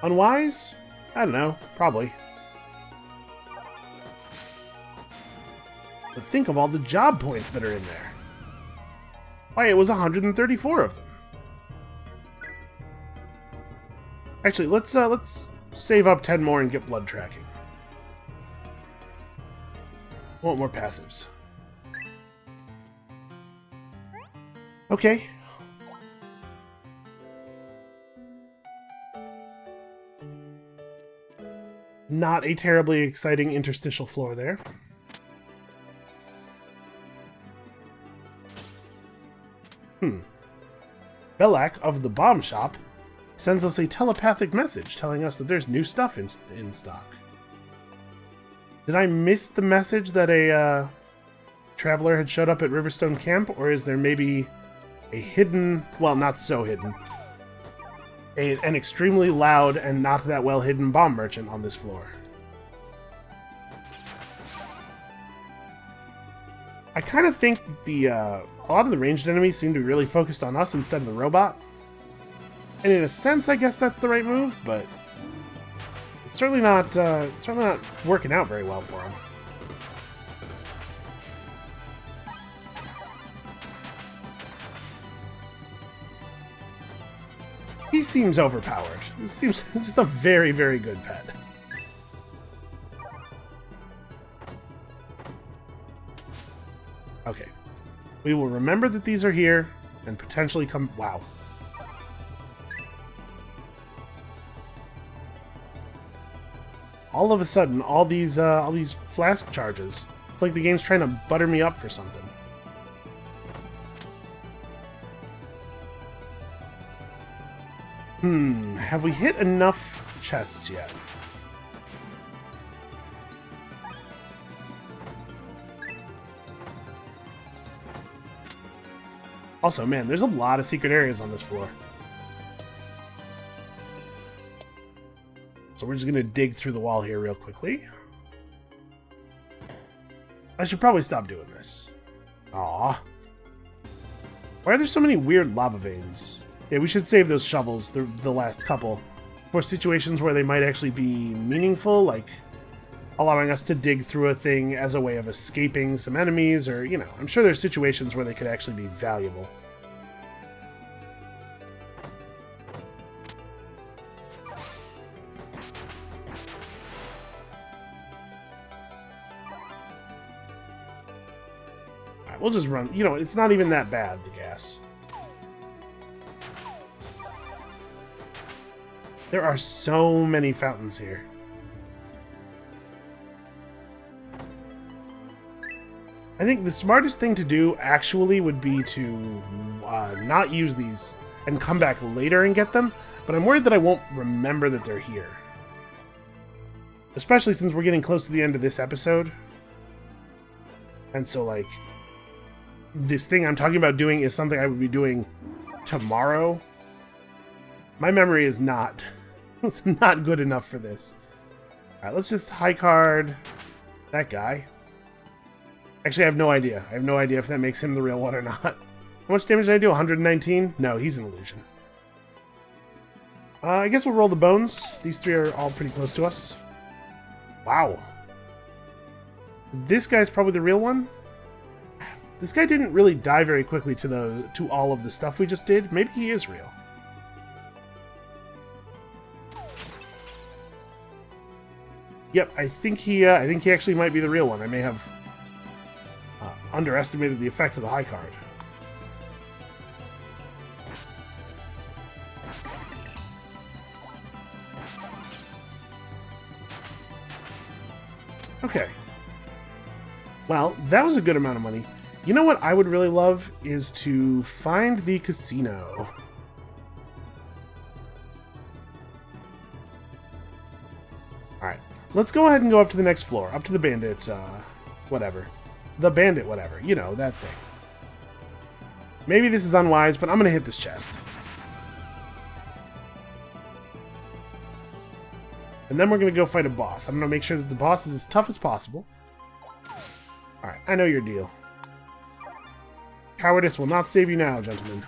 Unwise? I don't know. Probably. But think of all the job points that are in there. Why, it was 134 of them. Actually, let's save up 10 more and get blood tracking. I want more passives. Okay. Not a terribly exciting interstitial floor there. Belak of the Bomb Shop sends us a telepathic message telling us that there's new stuff in stock. Did I miss the message that a traveler had showed up at Riverstone Camp, or is there maybe a hidden, well, not so hidden, an extremely loud and not that well hidden bomb merchant on this floor? I kind of think that a lot of the ranged enemies seem to be really focused on us instead of the robot. And in a sense, I guess that's the right move, but it's certainly not working out very well for him. He seems overpowered. This seems just a very, very good pet. Okay. We will remember that these are here and potentially come... Wow. All of a sudden, all these flask charges. It's like the game's trying to butter me up for something. Have we hit enough chests yet? Also, man, there's a lot of secret areas on this floor. So we're just going to dig through the wall here real quickly. I should probably stop doing this. Aww. Why are there so many weird lava veins? Yeah, we should save those shovels, the last couple, for situations where they might actually be meaningful, like allowing us to dig through a thing as a way of escaping some enemies, or, you know, I'm sure there's situations where they could actually be valuable. Alright, we'll just run. You know, it's not even that bad, the gas. There are so many fountains here. I think the smartest thing to do, actually, would be to not use these and come back later and get them, but I'm worried that I won't remember that they're here. Especially since we're getting close to the end of this episode. And so, like, this thing I'm talking about doing is something I would be doing tomorrow. My memory is not... It's not good enough for this. Alright, let's just high card that guy. Actually, I have no idea. I have no idea if that makes him the real one or not. How much damage did I do? 119? No, he's an illusion. I guess we'll roll the bones. These three are all pretty close to us. Wow. This guy's probably the real one? This guy didn't really die very quickly to all of the stuff we just did. Maybe he is real. Yep, I think he actually might be the real one. I may have underestimated the effect of the high card. Okay. Well, that was a good amount of money. You know what I would really love is to find the casino. Alright. Let's go ahead and go up to the next floor. Up to the bandit, whatever. The bandit, whatever. You know, that thing. Maybe this is unwise, but I'm going to hit this chest. And then we're going to go fight a boss. I'm going to make sure that the boss is as tough as possible. Alright, I know your deal. Cowardice will not save you now, gentlemen.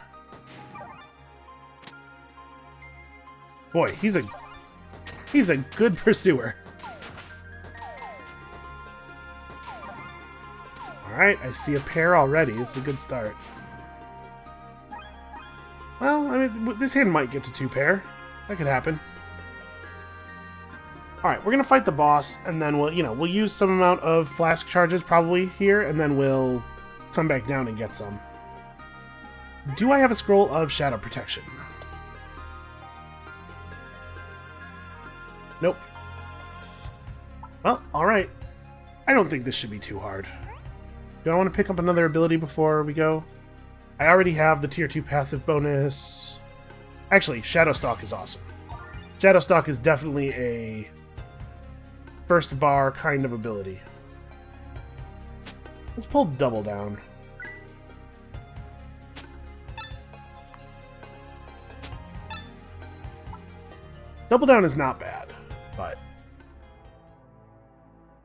Boy, he's a good pursuer. Alright, I see a pair already. This is a good start. Well, I mean, this hand might get to 2 pair. That could happen. Alright, we're gonna fight the boss, and then we'll use some amount of flask charges probably here, and then we'll come back down and get some. Do I have a scroll of shadow protection? Nope. Well, alright. I don't think this should be too hard. Do I want to pick up another ability before we go? I already have the tier 2 passive bonus. Actually, Shadow Stalk is awesome. Shadow Stalk is definitely a first bar kind of ability. Let's pull Double Down. Double Down is not bad, but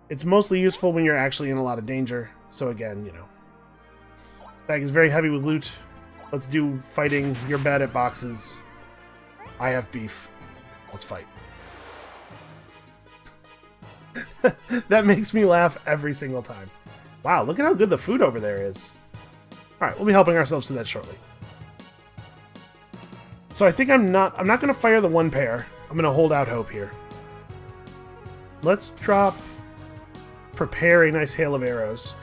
it's mostly useful when you're actually in a lot of danger. So again, this bag is very heavy with loot. Let's do fighting. You're bad at boxes. I have beef. Let's fight. That makes me laugh every single time. Wow, look at how good the food over there is. Alright, we'll be helping ourselves to that shortly. So I think I'm not going to fire the one pair. I'm going to hold out hope here. Let's drop Prepare a nice hail of arrows.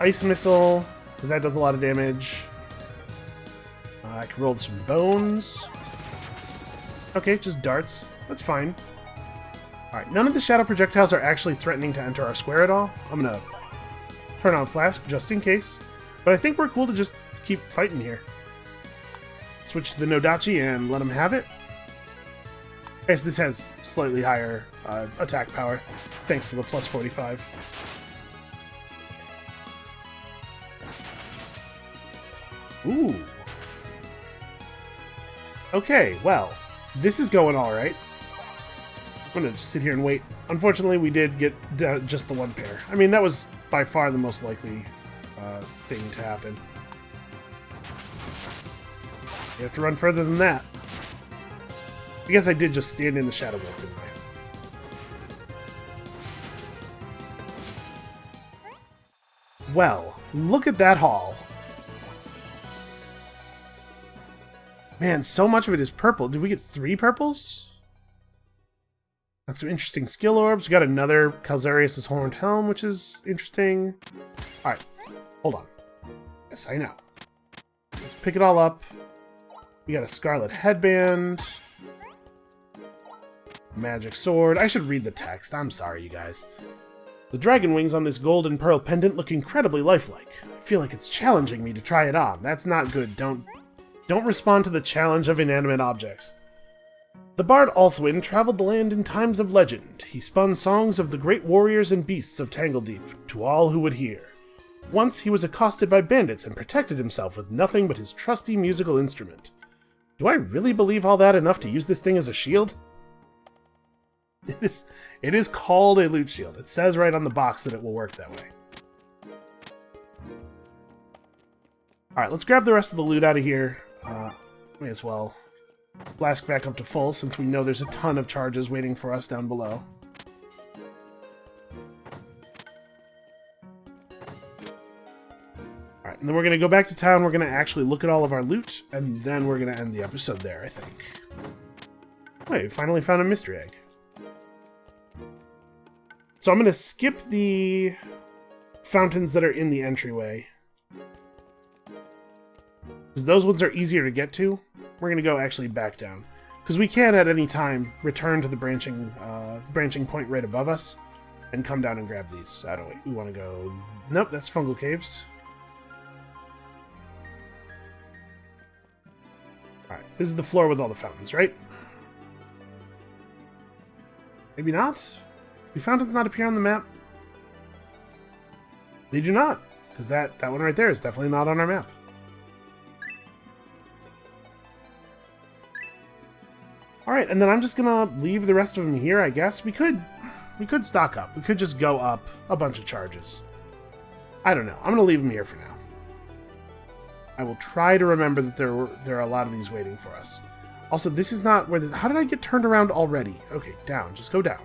Ice Missile, because that does a lot of damage. I can roll some bones. Okay, just darts. That's fine. Alright, none of the shadow projectiles are actually threatening to enter our square at all. I'm going to turn on Flask just in case. But I think we're cool to just keep fighting here. Switch to the Nodachi and let him have it. I guess this has slightly higher attack power, thanks to the plus 45. Ooh. Okay, well, this is going alright. I'm gonna just sit here and wait. Unfortunately, we did get just the one pair. I mean, that was by far the most likely thing to happen. You have to run further than that. I guess I did just stand in the shadow wolf, didn't I? Well, look at that haul. Man, so much of it is purple. Did we get 3 purples? Got some interesting skill orbs. We got another Calzarius' Horned Helm, which is interesting. Alright, hold on. Yes, I know. Let's pick it all up. We got a Scarlet Headband. Magic Sword. I should read the text. I'm sorry, you guys. The dragon wings on this gold and pearl pendant look incredibly lifelike. I feel like it's challenging me to try it on. That's not good. Don't respond to the challenge of inanimate objects. The bard Althwin traveled the land in times of legend. He spun songs of the great warriors and beasts of Tangledeep to all who would hear. Once he was accosted by bandits and protected himself with nothing but his trusty musical instrument. Do I really believe all that enough to use this thing as a shield? It is called a loot shield. It says right on the box that it will work that way. Alright, let's grab the rest of the loot out of here. May as well blast back up to full since we know there's a ton of charges waiting for us down below. Alright, and then we're going to go back to town. We're going to actually look at all of our loot, and then we're going to end the episode there, I think. Wait, we finally found a mystery egg. So I'm going to skip the fountains that are in the entryway, because those ones are easier to get to. We're going to go actually back down, because we can at any time return to the branching point right above us and come down and grab these. I don't. We want to go. Nope, that's Fungal Caves. All right, this is the floor with all the fountains, right? Maybe not. Do fountains not appear on the map? They do not, because that one right there is definitely not on our map. Alright, and then I'm just gonna leave the rest of them here, I guess. We could stock up. We could just go up a bunch of charges. I don't know. I'm gonna leave them here for now. I will try to remember that there are a lot of these waiting for us. Also, this is not where how did I get turned around already? Okay, down. Just go down.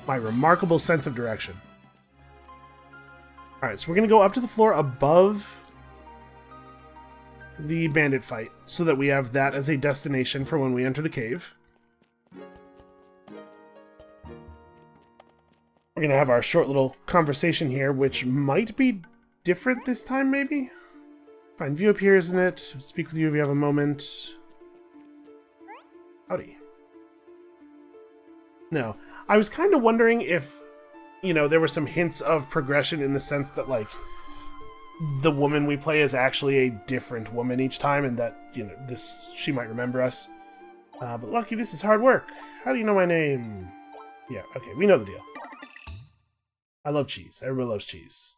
My remarkable sense of direction. Alright, so we're gonna go up to the floor above the bandit fight, so that we have that as a destination for when we enter the cave. We're going to have our short little conversation here, which might be different this time, maybe? Find view up here, isn't it? Speak with you if you have a moment. Howdy. No. I was kind of wondering if, you know, there were some hints of progression in the sense that, like, the woman we play is actually a different woman each time, and that, you know, she might remember us. But Lucky, this is hard work. How do you know my name? Yeah, okay, we know the deal. I love cheese. Everybody loves cheese.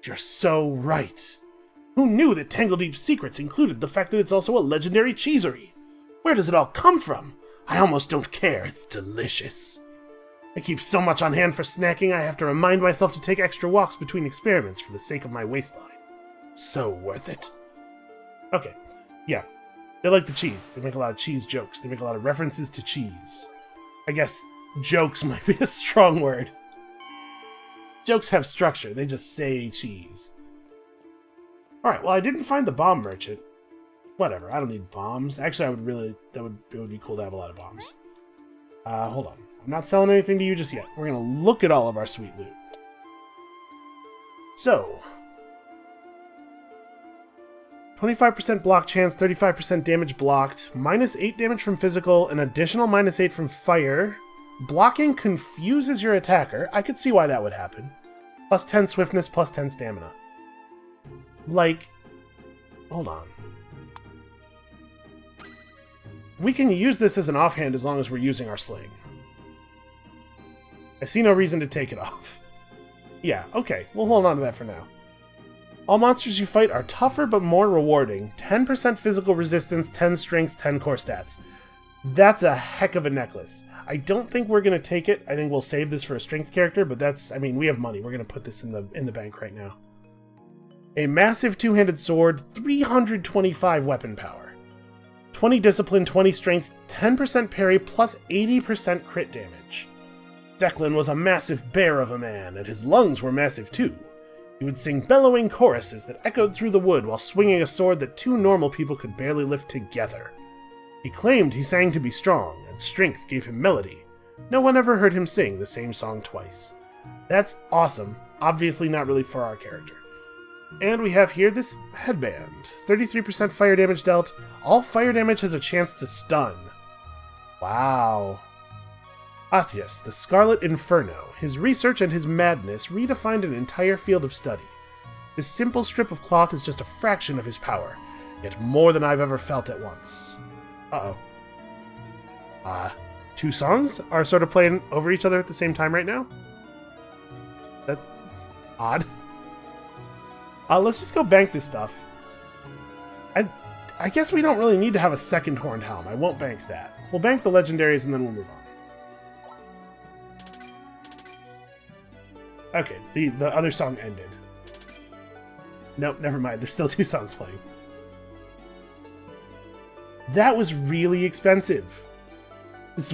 You're so right. Who knew that Tangledeep's secrets included the fact that it's also a legendary cheesery? Where does it all come from? I almost don't care. It's delicious. I keep so much on hand for snacking, I have to remind myself to take extra walks between experiments for the sake of my waistline. So worth it. Okay, yeah. They like the cheese. They make a lot of cheese jokes. They make a lot of references to cheese. I guess jokes might be a strong word. Jokes have structure. They just say cheese. Alright, well, I didn't find the bomb merchant. Whatever, I don't need bombs. Actually, it would be cool to have a lot of bombs. Hold on. I'm not selling anything to you just yet. We're gonna look at all of our sweet loot. So, 25% block chance, 35% damage blocked, -8 damage from physical, an additional -8 from fire. Blocking confuses your attacker. I could see why that would happen. +10 swiftness, +10 stamina. Like, hold on. We can use this as an offhand as long as we're using our sling. I see no reason to take it off. Yeah, okay, we'll hold on to that for now. All monsters you fight are tougher but more rewarding. 10% physical resistance, 10 strength, 10 core stats. That's a heck of a necklace. I don't think we're going to take it. I think we'll save this for a strength character, but that's, I mean, we have money. We're going to put this in the bank right now. A massive two-handed sword, 325 weapon power. 20 discipline, 20 strength, 10% parry, plus 80% crit damage. Declan was a massive bear of a man, and his lungs were massive too. He would sing bellowing choruses that echoed through the wood while swinging a sword that two normal people could barely lift together. He claimed he sang to be strong, and strength gave him melody. No one ever heard him sing the same song twice. That's awesome, obviously not really for our character. And we have here this headband. 33% fire damage dealt. All fire damage has a chance to stun. Wow. Athias, the Scarlet Inferno. His research and his madness redefined an entire field of study. This simple strip of cloth is just a fraction of his power, yet more than I've ever felt at once. Uh-oh. Two songs are sort of playing over each other at the same time right now? That's odd. Let's just go bank this stuff. I guess we don't really need to have a second Horned Helm. I won't bank that. We'll bank the legendaries and then we'll move on. Okay, the other song ended. Nope, never mind. There's still two songs playing. That was really expensive. This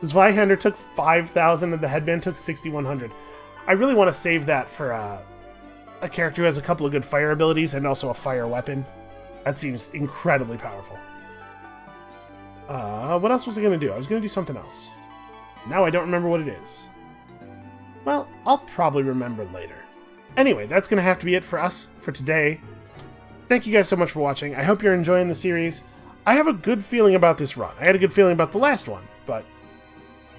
Zweihander took 5,000 and the headband took 6,100. I really want to save that for a character who has a couple of good fire abilities and also a fire weapon. That seems incredibly powerful. What else was I going to do? I was going to do something else. Now I don't remember what it is. Well, I'll probably remember later. Anyway, that's going to have to be it for us for today. Thank you guys so much for watching. I hope you're enjoying the series. I have a good feeling about this run. I had a good feeling about the last one, but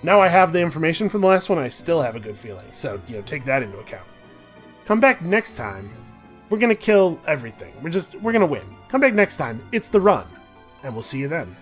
now I have the information from the last one, I still have a good feeling. So, you know, take that into account. Come back next time. We're going to kill everything. We're going to win. Come back next time. It's the run. And we'll see you then.